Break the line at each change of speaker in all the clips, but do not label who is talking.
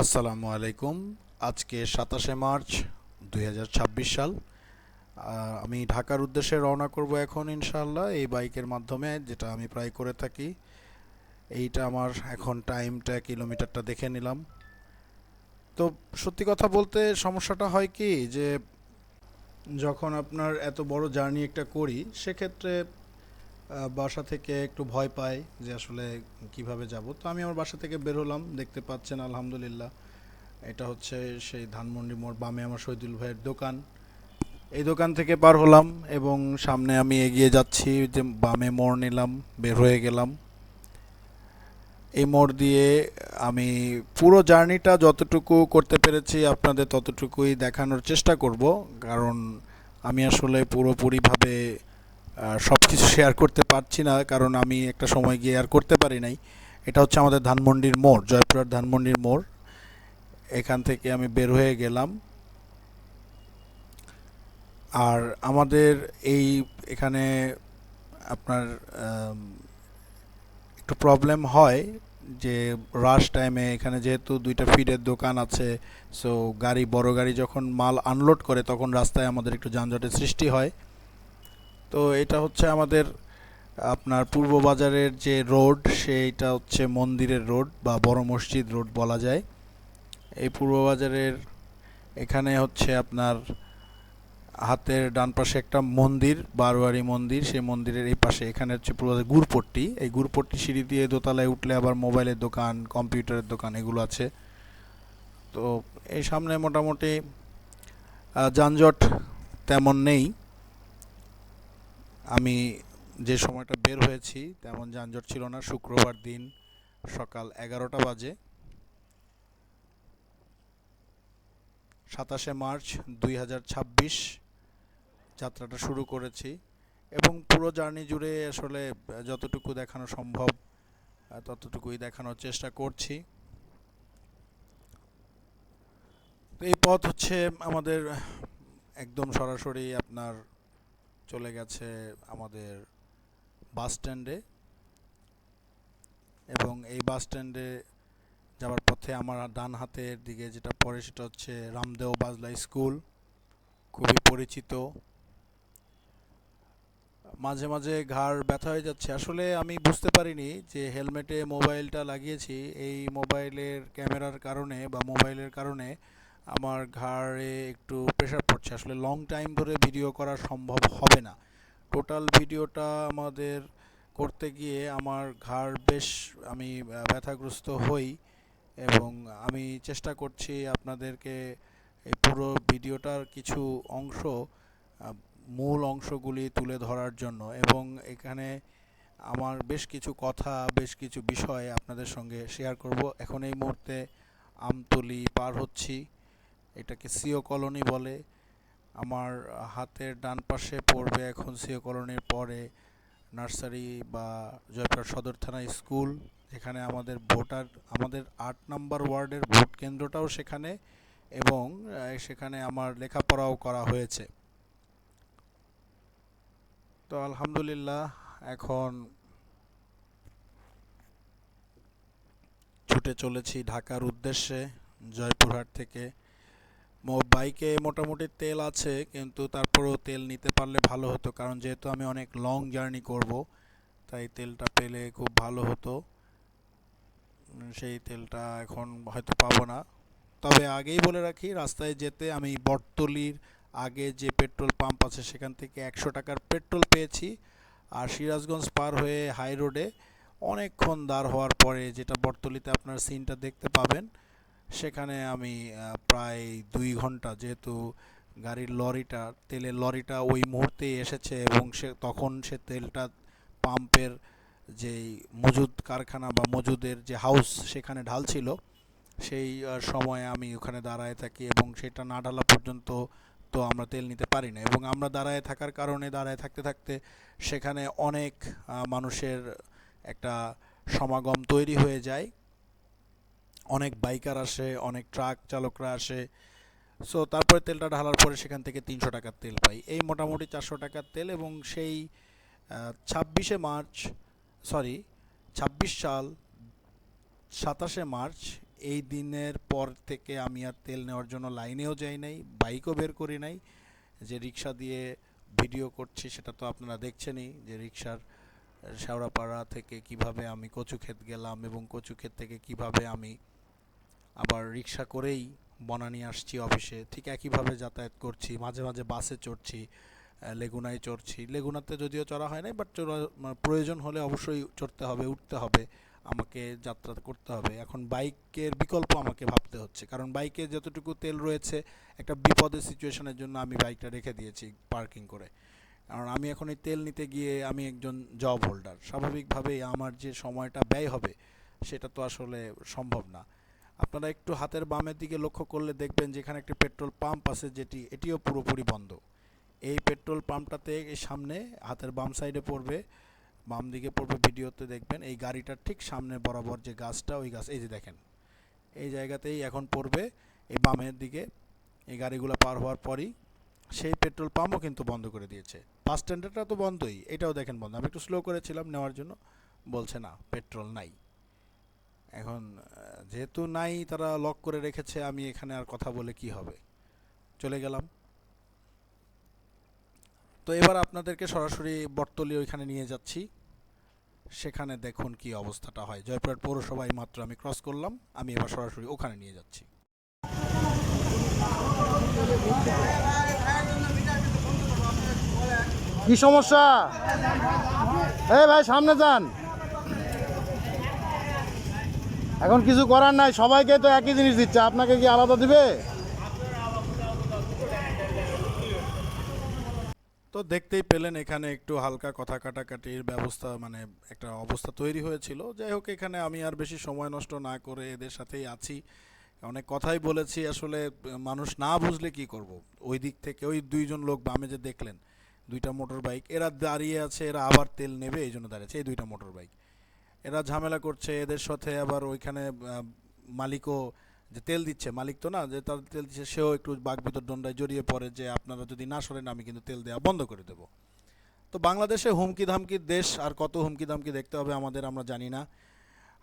আসসালামু আলাইকুম। আজকে 27 মার্চ 2026 সাল। আমি ঢাকার উদ্দেশ্যে রওনা করব এখন ইনশাআল্লাহ এই বাইকের মাধ্যমে, যেটা আমি প্রায় করে থাকি। এইটা আমার এখন টাইমটা, কিলোমিটারটা দেখে নিলাম। তো সত্যি কথা বলতে সমস্যাটা হয় কি যে যখন আপনার এত বড় জার্নি একটা করি, সেক্ষেত্রে বাসা থেকে একটু ভয় পাই যে আসলে কিভাবে যাব। তো আমি আমার বাসা থেকে বের হলাম, দেখতে পাচ্ছেন আলহামদুলিল্লাহ এটা হচ্ছে সেই ধানমন্ডি মোড়, বামে আমার শহীদুল ভাইয়ের দোকান। এই দোকান থেকে পার হলাম এবং সামনে আমি এগিয়ে যাচ্ছি, যে বামে মোড় নিলাম, বের হয়ে গেলাম। এই মোড় দিয়ে আমি পুরো জার্নিটা যতটুকু করতে পেরেছি আপনাদের ততটুকুই দেখানোর চেষ্টা করব, কারণ আমি আসলে পুরোপুরিভাবে সব কিছু শেয়ার করতে পারছি না, কারণ আমি একটা সময় গিয়ে আর করতে পারি নাই। এটা হচ্ছে আমাদের ধানমন্ডির মোড়, জয়পুরহাট ধানমন্ডির মোড়। এখান থেকে আমি বের হয়ে গেলাম। আর আমাদের এই এখানে আপনার আম, একটু প্রবলেম হয় যে রাশ টাইমে এখানে যেহেতু দুইটা ফিডের দোকান আছে, সো বড় গাড়ি যখন মাল আনলোড করে তখন রাস্তায় আমাদের একটু যানজটের সৃষ্টি হয়। তো এটা হচ্ছে আমাদের আপনার পূর্ব বাজারের যে রোড, সেইটা হচ্ছে মন্দিরের রোড বা বড় মসজিদ রোড বলা যায়। এই পূর্ব বাজারের এখানে হচ্ছে আপনার হাতের ডান পাশে একটা মন্দির, বারোয়ারি মন্দির। সেই মন্দিরের এই পাশে এখানে হচ্ছে পুরো গুরপট্টি। এই গুরপট্টি সিঁড়ি দিয়ে দোতলায় উঠলে আবার মোবাইলের দোকান, কম্পিউটারের দোকান এগুলো আছে। তো এই সামনে মোটামুটি যানজট তেমন নেই। আমি যে সময়টা বের হয়েছি তেমন যানজট ছিল না। শুক্রবার দিন সকাল 11টা বাজে, 27 মার্চ 2026 যাত্রাটা শুরু করেছি এবং পুরো জার্নি জুড়ে আসলে যতটুকু দেখানো সম্ভব ততটুকুই দেখানোর চেষ্টা করছি। তো এই পথ হচ্ছে আমাদের একদম সরাসরি আপনার চলে গেছে আমাদের বাস স্ট্যান্ডে, এবং এই বাস স্ট্যান্ডে যাওয়ার পথে আমার ডান হাতের দিকে যেটা পড়ে সেটা হচ্ছে রামদেও বাজলা স্কুল, খুবই পরিচিত। মাঝে মাঝে ঘাড় ব্যথা হয়ে যাচ্ছে, আসলে আমি বুঝতে পারিনি যে হেলমেটে মোবাইলটা লাগিয়েছি, এই মোবাইলের ক্যামেরার কারণে বা মোবাইলের কারণে আমার ঘাড়ে একটু প্রেশার পড়ছে। আসলে লং টাইম ধরে ভিডিও করা সম্ভব হবে না। টোটাল ভিডিওটা আমাদের করতে গিয়ে আমার ঘাড় বেশ আমি ব্যথাগ্রস্ত হই, এবং আমি চেষ্টা করছি আপনাদেরকে এই পুরো ভিডিওটার কিছু অংশ, মূল অংশগুলি তুলে ধরার জন্য, এবং এখানে আমার বেশ কিছু কথা, বেশ কিছু বিষয় আপনাদের সঙ্গে শেয়ার করব। এখন এই মুহূর্তে আমতলি পার হচ্ছি, এটাকে সিও কলোনি বলে। আমার হাতের ডান পাশে পড়বে এখন সিও কলোনির পরে নার্সারি বা জয়পুরহাট সদর থানা স্কুল, যেখানে আমাদের 8 নম্বর ওয়ার্ডের ভোট কেন্দ্রটাও সেখানে, এবং সেখানে আমার লেখাপড়াও করা হয়েছে। তো আলহামদুলিল্লাহ এখন ছুটে চলেছি ঢাকার উদ্দেশ্যে জয়পুরহাট থেকে। বাইকে মোটামুটি তেল আছে, কিন্তু তারপরেও তেল নিতে পারলে ভালো হতো, কারণ যেহেতু আমি অনেক লং জার্নি করব, তাই তেলটা পেলে খুব ভালো হতো। সেই তেলটা এখন হয়তো পাবো না। তবে আগেই বলে রাখি, রাস্তায় যেতে আমি বটতলির আগে যে পেট্রোল পাম্প আছে সেখান থেকে 100 টাকার পেট্রোল পেয়েছি। আর সিরাজগঞ্জ পার হয়ে হাই রোডে অনেকক্ষণ দাঁড় হওয়ার পরে, যেটা বটতলিতে আপনার সিনটা দেখতে পাবেন, সেখানে আমি প্রায় 2 ঘন্টা, যেহেতু তেলের লরিটা ওই মুহূর্তেই এসেছে, এবং তখন সে তেলটা পাম্পের যেই মজুদ কারখানা বা মজুদের যে হাউস সেখানে ঢালছিল, সেই সময়ে আমি ওখানে দাঁড়ায় থাকি, এবং সেটা না ঢালা পর্যন্ত তো আমরা তেল নিতে পারি না। এবং আমরা দাঁড়ায় থাকার কারণে দাঁড়ায় থাকতে থাকতে সেখানে অনেক মানুষের একটা সমাগম তৈরি হয়ে যায়। অনেক বাইকার আসে, অনেক ট্রাক চালকরা আসে। সো তারপরে তেলটা ঢালার পরে সেখান থেকে 300 টাকার তেল পাই, এই মোটামুটি 400 টাকার তেল। এবং সেই 26 মার্চ, সরি 26 সাল 27 মার্চ এই দিনের পর থেকে আমি আর তেল নেওয়ার জন্য লাইনেও যাই নাই, বাইকও বের করি নাই। যে রিক্সা দিয়ে ভিডিও করছি সেটা তো আপনারা দেখছেনই, যে রিক্সার শেওড়াপাড়া থেকে কিভাবে আমি কচুক্ষেত গেলাম এবং কচুক্ষেত থেকে কিভাবে আমি আবার রিক্সা করেই বনানী আসছি অফিসে, ঠিক একইভাবে যাতায়াত করছি। মাঝে মাঝে বাসে চড়ছি, লেগুনায় চড়ছি। লেগুনাতে যদিও চড়া হয় নাই, বাট প্রয়োজন হলে অবশ্যই চড়তে হবে, উঠতে হবে, আমাকে যাত্রা করতে হবে। এখন বাইকের বিকল্প আমাকে ভাবতে হচ্ছে, কারণ বাইকে যতটুকু তেল রয়েছে একটা বিপদের সিচুয়েশনের জন্য আমি বাইকটা রেখে দিয়েছি পার্কিং করে। কারণ আমি এখন এই তেল নিতে গিয়ে আমি একজন জব হোল্ডার, স্বাভাবিকভাবেই আমার যে সময়টা ব্যয় হবে সেটা তো আসলে সম্ভব না। আপনারা একটু হাতের বামের দিকে লক্ষ্য করলে দেখবেন যেখানে একটি পেট্রোল পাম্প আছে, এটিও পুরোপুরি বন্ধ। এই পেট্রোল পাম্পটাতে এই সামনে হাতের বাম সাইডে পড়বে, বাম দিকে পড়বে, ভিডিওতে দেখবেন এই গাড়িটার ঠিক সামনে বরাবর যে গাছটা, ওই গাছ, এই যে দেখেন এই জায়গাতেই এখন পড়বে, এই বামের দিকে। এই গাড়িগুলো পার হওয়ার পরই সেই পেট্রোল পাম্পও কিন্তু বন্ধ করে দিয়েছে। বাস স্ট্যান্ডটা তো বন্ধই, এটাও দেখেন বন্ধ। আমি একটু স্লো করেছিলাম নেওয়ার জন্য, বলছে না, পেট্রোল নাই। এখন যেহেতু নাই, তারা লক করে রেখেছে, আমি এখানে আর কথা বলে কি হবে, চলে গেলাম। তো এবার আপনাদেরকে সরাসরি বটতলী ওইখানে নিয়ে যাচ্ছি, সেখানে দেখুন কি অবস্থাটা হয়। জয়পুরহাট পৌরসভায় মাত্র আমি ক্রস করলাম, আমি এবার সরাসরি ওখানে নিয়ে যাচ্ছি।
কি সমস্যা? এই ভাই সামনে যান। এখন কিছু করার নাই, সবাইকে তো একই জিনিস দিচ্ছে, আপনাকে কি আলাদা দিবে?
তো দেখতেই পেলেন এখানে একটু হালকা কথা কাটাকাটির ব্যবস্থা, মানে একটা অবস্থা তৈরি হয়েছিল। যাই হোক, এখানে আমি আর বেশি সময় নষ্ট না করে এদের সাথেই আছি। অনেক কথাই বলেছি, আসলে মানুষ না বুঝলে কি করব। ওই দিক থেকে ওই দুইজন লোক বামে যে দেখলেন, দুইটা মোটর বাইক, এরা দাঁড়িয়ে আছে, এরা আবার তেল নেবে এই জন্য দাঁড়িয়েছে। এই দুইটা মোটর বাইক, এরা ঝামেলা করছে এদের সাথে। আবার ওইখানে মালিকও, যে তেল দিচ্ছে, মালিক তো না, যে তার তেল দিচ্ছে, সেও একটু বাকবিতর দণ্ডায় জড়িয়ে পড়ে যে আপনারা যদি না সরেন আমি কিন্তু তেল দেওয়া বন্ধ করে দেবো। তো বাংলাদেশে হুমকি ধামকির দেশ, আর কত হুমকি ধামকি দেখতে হবে আমাদের আমরা জানি না।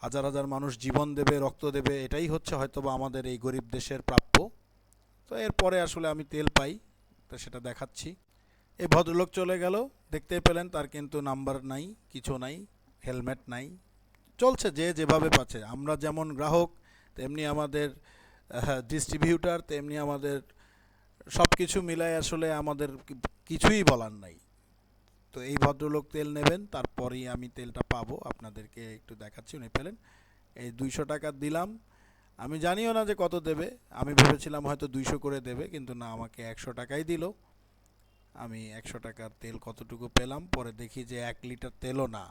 হাজার হাজার মানুষ জীবন দেবে, রক্ত দেবে, এটাই হচ্ছে হয়তোবা আমাদের এই গরিব দেশের প্রাপ্য। তো এরপরে আসলে আমি তেল পাই, তো সেটা দেখাচ্ছি। এই ভদ্রলোক চলে গেল, দেখতেই পেলেন তার কিন্তু নাম্বার নাই, কিছু নাই, হেলমেট নাই। চলছে যে যেভাবে পাচ্ছে, আমরা যেমন গ্রাহক তেমনি আমাদের ডিস্ট্রিবিউটার, তেমনি আমাদের সব কিছু মিলায় আসলে আমাদের কিছুই বলার নাই। তো এই ভদ্রলোক তেল নেবেন, তারপরেই আমি তেলটা পাবো, আপনাদেরকে একটু দেখাচ্ছি। উনি পেলেন, এই 200 টাকা দিলাম। আমি জানিও না যে কত দেবে, আমি ভেবেছিলাম হয়তো 200 করে দেবে, কিন্তু না, আমাকে 100 টাকাই দিল। আমি 100 টাকার তেল কতটুকু পেলাম, পরে দেখি যে 1 লিটার তেলও না,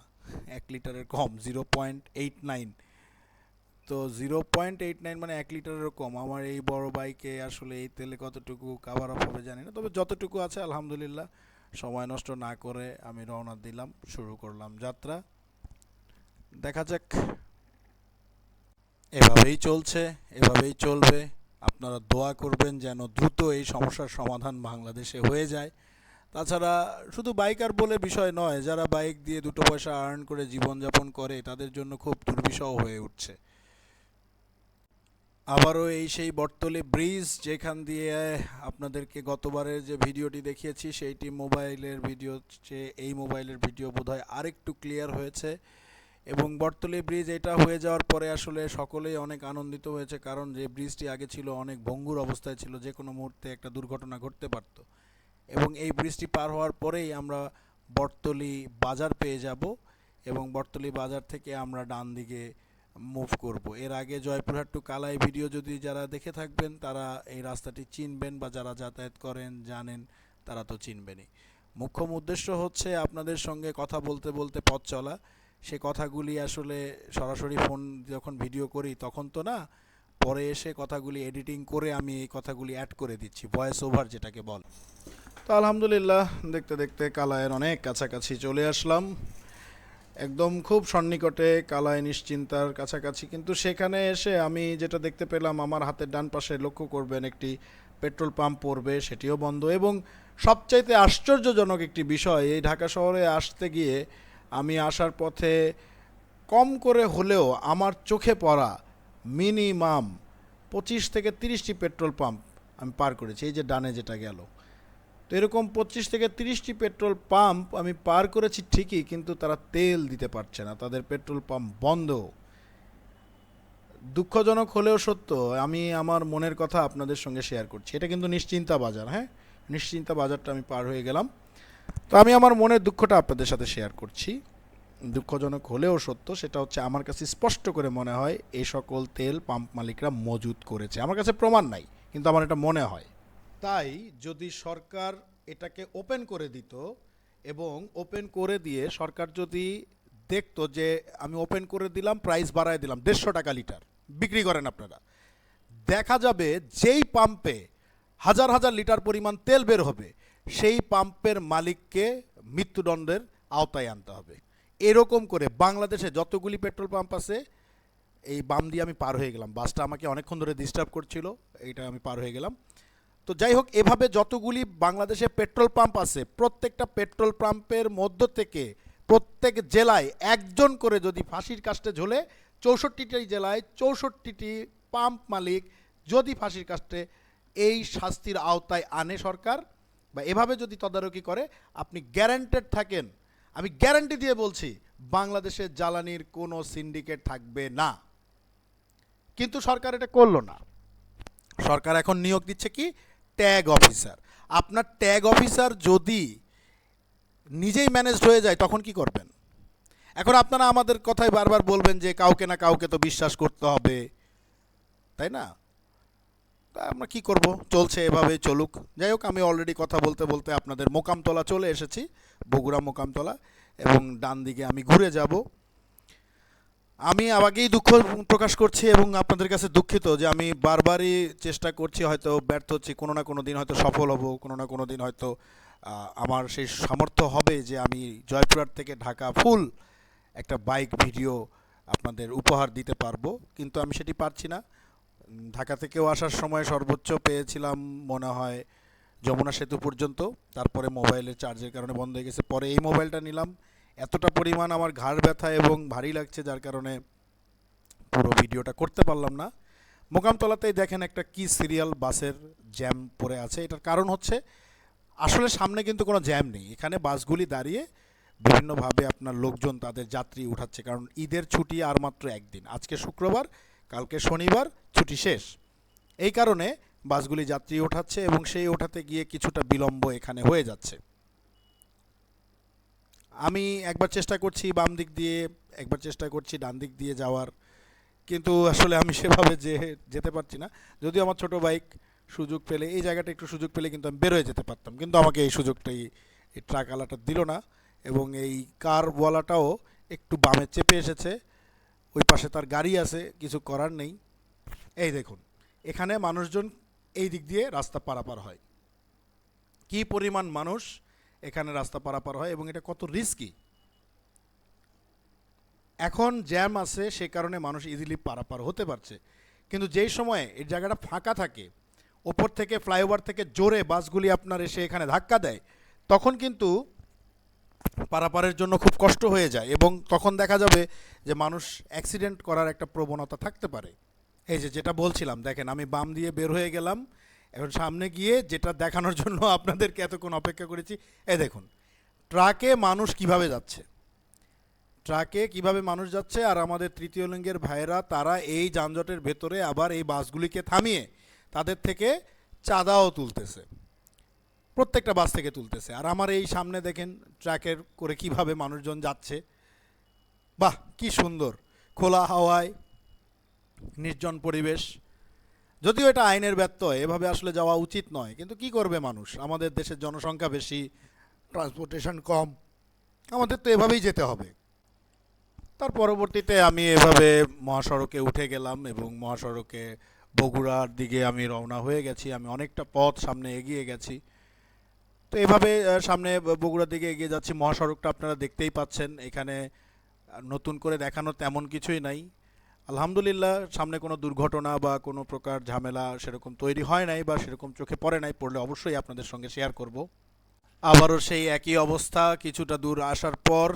1 লিটারের কম, 0.89। তো 0.89 মানে 1 লিটারেরও কম। আমার এই বড় বাইকে আসলে এই তেলে কতটুকু কাভার আপ হবে জানি না, তবে যতটুকু আছে আলহামদুলিল্লাহ। সময় নষ্ট না করে আমি রওনা দিলাম, শুরু করলাম যাত্রা। দেখা যাক, এভাবেই চলছে, এভাবেই চলবে। আপনারা দোয়া করবেন যেন দ্রুত এই সমস্যার সমাধান বাংলাদেশে হয়ে যায়। তাছাড়া শুধু বাইকার বলে বিষয় নয়, যারা বাইক দিয়ে দুটো পয়সা আর্ন করে জীবনযাপন করে তাদের জন্য খুব দুর্বিষহ হয়ে উঠছে। আবারও এই সেই বটতলী ব্রিজ, যেখান দিয়ে আপনাদেরকে গতবারের যে ভিডিওটি দেখিয়েছি সেইটি মোবাইলের ভিডিও চেয়ে এই মোবাইলের ভিডিও বোধহয় আরেকটু ক্লিয়ার হয়েছে। এবং বটতলী ব্রিজ এটা হয়ে যাওয়ার পরে আসলে সকলেই অনেক আনন্দিত হয়েছে, কারণ যে ব্রিজটি আগে ছিল অনেক ভঙ্গুর অবস্থায় ছিল, যে কোনো মুহূর্তে একটা দুর্ঘটনা ঘটতে পারত। এবং এই ব্রিজটি পার হওয়ার পরেই আমরা বটতলী বাজার পেয়ে যাব, এবং বটতলী বাজার থেকে আমরা ডান দিকে মুভ করব। এর আগে জয়পুরহাট টু কালাই ভিডিও যদি যারা দেখে থাকবেন তারা এই রাস্তাটি চিনবেন, বা যারা যাতায়াত করেন জানেন তারা তো চিনবেনই। মুখ্য উদ্দেশ্য হচ্ছে আপনাদের সঙ্গে কথা বলতে বলতে পথ চলা। সে কথাগুলি আসলে সরাসরি ফোন যখন ভিডিও করি তখন তো না, পরে এসে কথাগুলি এডিটিং করে আমি এই কথাগুলি অ্যাড করে দিচ্ছি, ভয়েস ওভার যেটাকে বলে। তো আলহামদুলিল্লাহ, দেখতে দেখতে কালায়ের অনেক কাছাকাছি চলে আসলাম, একদম খুব সন্নিকটে, কালাই নিশ্চিন্তার কাছাকাছি। কিন্তু সেখানে এসে আমি যেটা দেখতে পেলাম, আমার হাতের ডান পাশে লক্ষ্য করবেন একটি পেট্রোল পাম্প পড়বে, সেটিও বন্ধ। এবং সবচাইতে আশ্চর্যজনক একটি বিষয়, এই ঢাকা শহরে আসতে গিয়ে আমি আসার পথে কম করে হলেও আমার চোখে পড়া মিনিমাম 25 থেকে 30টি পেট্রোল পাম্প আমি পার করেছি, এই যে ডানে যেটা গেল। তো এরকম 25 থেকে 30টি পেট্রোল পাম্প আমি পার করেছি ঠিকই, কিন্তু তারা তেল দিতে পারছে না, তাদের পেট্রোল পাম্প বন্ধ। দুঃখজনক হলেও সত্য, আমি আমার মনের কথা আপনাদের সঙ্গে শেয়ার করছি। এটা কিন্তু নিশ্চিন্তা বাজার, হ্যাঁ, নিশ্চিন্তা বাজারটা আমি পার হয়ে গেলাম। তো আমি আমার মনের দুঃখটা আপনাদের সাথে শেয়ার করছি। দুঃখজনক হলেও সত্য, সেটা হচ্ছে আমার কাছে স্পষ্ট করে মনে হয় এই সকল তেল পাম্প মালিকরা মজুত করেছে। আমার কাছে প্রমাণ নাই, কিন্তু আমার এটা মনে হয়। তাই যদি সরকার এটাকে ওপেন করে দিত, এবং ওপেন করে দিয়ে সরকার যদি দেখতো যে আমি ওপেন করে দিলাম, প্রাইস বাড়ায় দিলাম, 150 টাকা লিটার বিক্রি করেন আপনারা, দেখা যাবে যেই পাম্পে হাজার হাজার লিটার পরিমাণ তেল বের হবে, সেই পাম্পের মালিককে মৃত্যুদণ্ডের আওতায় আনতে হবে। এরকম করে বাংলাদেশে যতগুলি পেট্রোল পাম্প আছে, এই বাম দিয়ে আমি পার হয়ে গেলাম, বাসটা আমাকে অনেকক্ষণ ধরে ডিস্টার্ব করছিল, এইটা আমি পার হয়ে গেলাম। তো যাই হোক, এভাবে যতগুলি বাংলাদেশে পেট্রোল পাম্প আছে, প্রত্যেকটা পেট্রোল পাম্পের মধ্য থেকে প্রত্যেক জেলায় একজন করে যদি ফাঁসির কাস্টে ঝোলে, 64টি জেলায় 64টি পাম্প মালিক যদি ফাঁসির কাস্টে এই শাস্তির আওতায় আনে সরকার, বা এভাবে যদি তদারকি করে, আপনি গ্যারান্টেড থাকেন, আমি গ্যারান্টি দিয়ে বলছি, বাংলাদেশে জ্বালানির কোনো সিন্ডিকেট থাকবে না। কিন্তু সরকার এটা করলো না। সরকার এখন নিয়োগ দিচ্ছে কি, ট্যাগ অফিসার। আপনার ট্যাগ অফিসার যদি নিজেই ম্যানেজড হয়ে যায়, তখন কি করবেন? এখন আপনারা আমাদের কথাই বারবার বলবেন যে কাউকে না কাউকে তো বিশ্বাস করতে হবে, তাই না? তা আমরা কি করব, চলছে এভাবে, চলুক। যাই হোক, আমি অলরেডি কথা বলতে বলতে আপনাদের মোকামতলা চলে এসেছি, বগুড়া মোকামতলা, এবং ডান দিকে আমি ঘুরে যাব। আমি আগেই দুঃখ প্রকাশ করছি এবং আপনাদের কাছে দুঃখিত যে আমি বারবারই চেষ্টা করছি, হয়তো ব্যর্থ হচ্ছি, কোনো না কোনো দিন হয়তো সফল হব, কোনো না কোনো দিন হয়তো আমার সেই সামর্থ্য হবে যে আমি জয়পুরহাট থেকে ঢাকা ফুল একটা বাইক ভিডিও আপনাদের উপহার দিতে পারবো, কিন্তু আমি সেটি পারছি না। ঢাকা থেকেও আসার সময় সর্বোচ্চ পেয়েছিলাম মনে হয় যমুনা সেতু পর্যন্ত, তারপরে মোবাইলের চার্জের কারণে বন্ধ হয়ে গেছে, পরে এই মোবাইলটা নিলাম। এতটা পরিমাণ আমার ঘাড় ব্যথা এবং ভারী লাগছে, যার কারণে পুরো ভিডিওটা করতে পারলাম না। মোকামতলাতেই দেখেন একটা কি সিরিয়াল বাসের জ্যাম পড়ে আছে। এটার কারণ হচ্ছে আসলে সামনে কিন্তু কোনো জ্যাম নেই, এখানে বাসগুলি দাঁড়িয়ে বিভিন্নভাবে আপনার লোকজন তাদের যাত্রী উঠাচ্ছে, কারণ ঈদের ছুটি আর মাত্র একদিন, আজকে শুক্রবার, কালকে শনিবার, ছুটি শেষ। এই কারণে বাসগুলি যাত্রী ওঠাচ্ছে এবং সেই ওঠাতে গিয়ে কিছুটা বিলম্ব এখানে হয়ে যাচ্ছে। আমি একবার চেষ্টা করছি বাম দিক দিয়ে, একবার চেষ্টা করছি ডান দিক দিয়ে যাওয়ার, কিন্তু আসলে আমি সেভাবে যেতে পারছি না। যদিও আমার ছোট বাইক সুযোগ পেলে, এই জায়গাটা একটু সুযোগ পেলে কিন্তু আমি বের হয়ে যেতে পারতাম, কিন্তু আমাকে এই সুযোগটাই এই ট্রাকওয়ালাটা দিল না। এবং এই কারওয়ালাটাও একটু বামে চেপে এসেছে, ওই পাশে তার গাড়ি আছে, কিছু করার নেই। এই দেখুন, এখানে মানুষজন এই দিক দিয়ে রাস্তা পারাপার হয়, কি পরিমাণ মানুষ এখানে রাস্তা পারাপার হয়, এবং এটা কত রিস্কি। এখন জ্যাম আছে, সে কারণে মানুষ ইজিলি পারাপার হতে পারছে, কিন্তু যেই সময়ে এই জায়গাটা ফাঁকা থাকে, ওপর থেকে ফ্লাইওভার থেকে জোরে বাসগুলি আপনার এসে এখানে ধাক্কা দেয়, তখন কিন্তু পারাপারের জন্য খুব কষ্ট হয়ে যায়, এবং তখন দেখা যাবে যে মানুষ অ্যাক্সিডেন্ট করার একটা প্রবণতা থাকতে পারে। এই যে যেটা বলছিলাম, দেখেন আমি বাম দিয়ে বের হয়ে গেলাম, এখন সামনে গিয়ে যেটা দেখানোর জন্য আপনাদেরকে এতক্ষণ অপেক্ষা করেছি, এই দেখুন ট্রাকে মানুষ কিভাবে যাচ্ছে, ট্রাকে কিভাবে মানুষ যাচ্ছে, আর আমাদের তৃতীয় লিঙ্গের ভাইয়েরা তারা এই যানজটের ভেতরে আবার এই বাসগুলিকে থামিয়ে তাদের থেকে চাঁদাও তুলতেছে, প্রত্যেকটা বাস থেকে তুলতেছে। আর আমার এই সামনে দেখেন ট্রাকের করে কিভাবে মানুষজন যাচ্ছে, বাহ কি সুন্দর, খোলা হাওয়ায়, নির্জন পরিবেশ। যদিও এটা আইনের ব্যত্যয়, এভাবে আসলে যাওয়া উচিত নয়, কিন্তু কি করবে মানুষ, আমাদের দেশের জনসংখ্যা বেশি, ট্রান্সপোর্টেশন কম, আমাদের তো এভাবেই যেতে হবে। তার পরবর্তীতে আমি এভাবে মহাসড়কে উঠে গেলাম এবং মহাসড়কে বগুড়ার দিকে আমি রওনা হয়ে গেছি। আমি অনেকটা পথ সামনে এগিয়ে গেছি। তো এভাবে সামনে বগুড়ার দিকে এগিয়ে যাচ্ছি। মহাসড়কটা আপনারা দেখতেই পাচ্ছেন, এখানে নতুন করে দেখানো তেমন কিছুই নাই। আলহামদুলিল্লাহ, সামনে কোনো দুর্ঘটনা বা কোনো প্রকার ঝামেলা সেরকম তৈরি হয় নাই, বা সেরকম চোখে পড়ে নাই, পড়লে অবশ্যই আপনাদের সঙ্গে শেয়ার করব। আবারও সেই একই অবস্থা, কিছুটা দূর আসার পর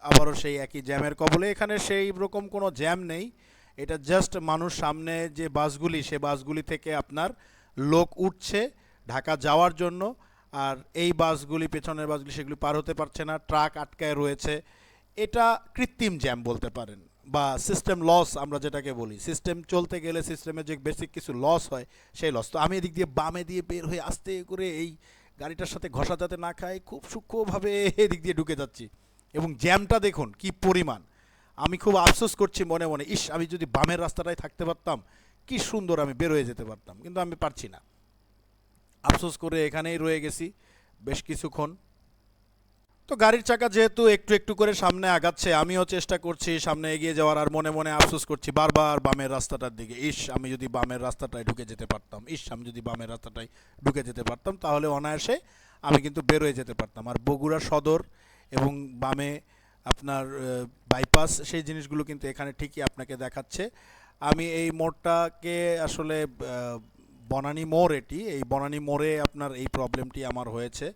আবারও সেই একই জ্যামের কবলে। এখানে সেই রকম কোনো জ্যাম নেই, এটা জাস্ট মানুষ সামনে যে বাসগুলি সে বাসগুলি থেকে আপনার লোক উঠছে ঢাকা যাওয়ার জন্য, আর এই বাসগুলি পেছনের বাসগুলি সেগুলি পার হতে পারছে না, ট্রাক আটকায় রয়েছে। এটা কৃত্রিম জ্যাম বলতে পারেন, বা সিস্টেম লস আমরা যেটাকে বলি। সিস্টেম চলতে গেলে সিস্টেমে যে বেসিক কিছু লস হয় সেই লস। তো আমি এদিক দিয়ে বামে দিয়ে বের হয়ে আস্তে করে এই গাড়িটার সাথে ঘষা যাতে না খায় খুব সূক্ষ্মভাবে এদিক দিয়ে ঢুকে যাচ্ছি, এবং জ্যামটা দেখুন কি পরিমাণ। আমি খুব আফসোস করছি মনে মনে, ইস আমি যদি বামের রাস্তাটায় থাকতে পারতাম কি সুন্দর আমি বের হয়ে যেতে পারতাম, কিন্তু আমি পারছি না। আফসোস করে এখানেই রয়ে গেছি বেশ কিছুক্ষণ। তো গাড়ির চাকা যেহেতু একটু একটু করে সামনে আগাচ্ছে, আমিও চেষ্টা করছি সামনে এগিয়ে যাওয়ার, আর মনে মনে আফসোস করছি বারবার বামের রাস্তাটার দিকে। ইস আমি যদি বামের রাস্তাটায় ঢুকে যেতে পারতাম, ইস আমি যদি বামের রাস্তাটায় ঢুকে যেতে পারতাম, তাহলে অনায়াসে আমি কিন্তু বেরোয় যেতে পারতাম। আর বগুড়া সদর এবং বামে আপনার বাইপাস, সেই জিনিসগুলো কিন্তু এখানে ঠিকই আপনাকে দেখাচ্ছে। আমি এই মোড়টাকে আসলে বনানী মোড়, এই বনানী মোড়ে আপনার এই প্রবলেমটি আমার হয়েছে,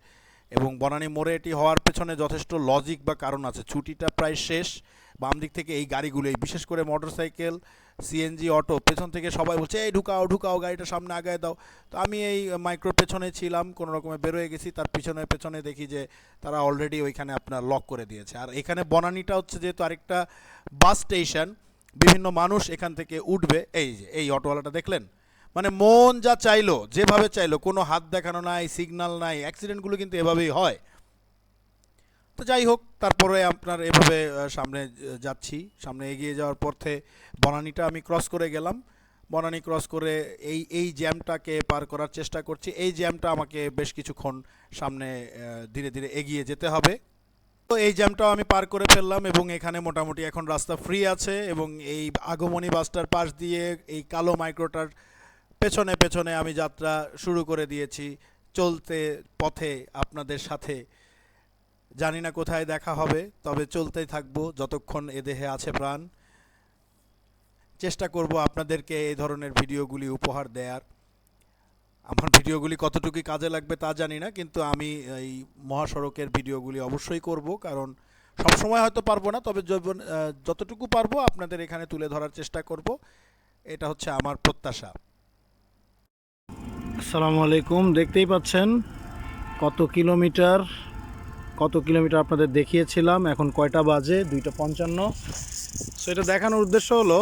এবং বনানী মোড়ে এটি হওয়ার পেছনে যথেষ্ট লজিক বা কারণ আছে। ছুটিটা প্রায় শেষ, বাম দিক থেকে এই গাড়িগুলো, বিশেষ করে মোটরসাইকেল, সিএনজি, অটো, পেছন থেকে সবাই বলছে এই ঢুকাও ঢুকাও গাড়িটা সামনে আগায় দাও। তো আমি এই মাইক্রোর পেছনে ছিলাম, কোনো রকমে বেরোয় গেছি, তার পিছনে পেছনে দেখি যে তারা অলরেডি ওইখানে আপনার লক করে দিয়েছে। আর এখানে বনানীটা হচ্ছে যেহেতু আরেকটা বাস স্টেশন, বিভিন্ন মানুষ এখান থেকে উঠবে। এই যে এই অটোওয়ালাটা দেখলেন, মানে মন যা চাইলো যেভাবে চাইলো, কোনো হাত দেখানো নাই, সিগন্যাল নাই। অ্যাক্সিডেন্টগুলো কিন্তু এভাবেই হয়। তো যাই হোক, তারপরে আপনার এভাবে সামনে যাচ্ছি। সামনে এগিয়ে যাওয়ার পথে বনানীটা আমি ক্রস করে গেলাম। বনানী ক্রস করে এই জ্যামটাকে পার করার চেষ্টা করছি। এই জ্যামটা আমাকে বেশ কিছুক্ষণ সামনে ধীরে ধীরে এগিয়ে যেতে হবে। তো এই জ্যামটাও আমি পার করে ফেললাম, এবং এখানে মোটামুটি এখন রাস্তা ফ্রি আছে, এবং এই আগমনী বাসটার পাশ দিয়ে এই কালো মাইক্রোটার পেছনে পেছনে আমি যাত্রা শুরু করে দিয়েছি। চলতে পথে আপনাদের সাথে জানি না কোথায় দেখা হবে, তবে চলতেই থাকবো যতক্ষণ এ দেহে আছে প্রাণ। চেষ্টা করব আপনাদেরকে এই ধরনের ভিডিওগুলি উপহার দেওয়ার। আমার ভিডিওগুলি কতটুকু কাজে লাগবে তা জানি না, কিন্তু আমি এই মহাসড়কের ভিডিওগুলি অবশ্যই করব, কারণ সবসময় হয়তো পারবো না, তবে যতটুকু পারবো আপনাদের এখানে তুলে ধরার চেষ্টা করব। এটা হচ্ছে আমার প্রত্যাশা।
আসসালামু আলাইকুম। দেখতেই পাচ্ছেন কত কিলোমিটার আপনাদের দেখিয়েছিলাম, এখন কয়টা বাজে, 2:55। সো এটা দেখানোর উদ্দেশ্য হলো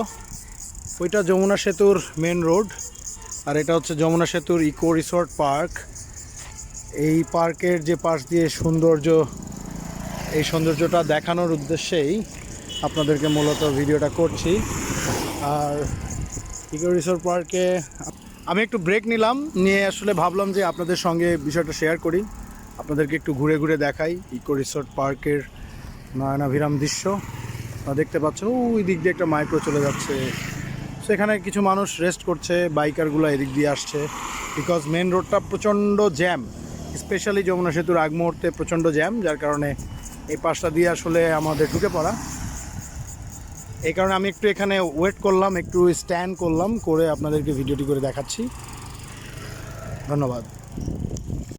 ওইটা যমুনা সেতুর মেন রোড, আর এটা হচ্ছে যমুনা সেতুর ইকো রিসর্ট পার্ক। এই পার্কের যে পাশ দিয়ে সৌন্দর্য, এই সৌন্দর্যটা দেখানোর উদ্দেশ্যেই আপনাদেরকে মূলত ভিডিওটা করছি। আর ইকো রিসর্ট পার্কে আমি একটু ব্রেক নিলাম, নিয়ে আসলে ভাবলাম যে আপনাদের সঙ্গে বিষয়টা শেয়ার করি, আপনাদেরকে একটু ঘুরে ঘুরে দেখাই ইকো রিসর্ট পার্কের নয়নাভিরাম দৃশ্য। দেখতে পাচ্ছেন ওই দিক দিয়ে একটা মাইক্রো চলে যাচ্ছে, সেখানে কিছু মানুষ রেস্ট করছে, বাইকারগুলো এদিক দিয়ে আসছে, বিকজ মেন রোডটা প্রচণ্ড জ্যাম, স্পেশালি যমুনা সেতুর আগ মুহূর্তে প্রচণ্ড জ্যাম, যার কারণে এই পাশটা দিয়ে আসলে আমাদের ঢুকে পড়া। এই কারণে আমি একটু এখানে ওয়েট করলাম, একটু স্ট্যান্ড করলাম, করে আপনাদেরকে ভিডিওটি করে দেখাচ্ছি। ধন্যবাদ।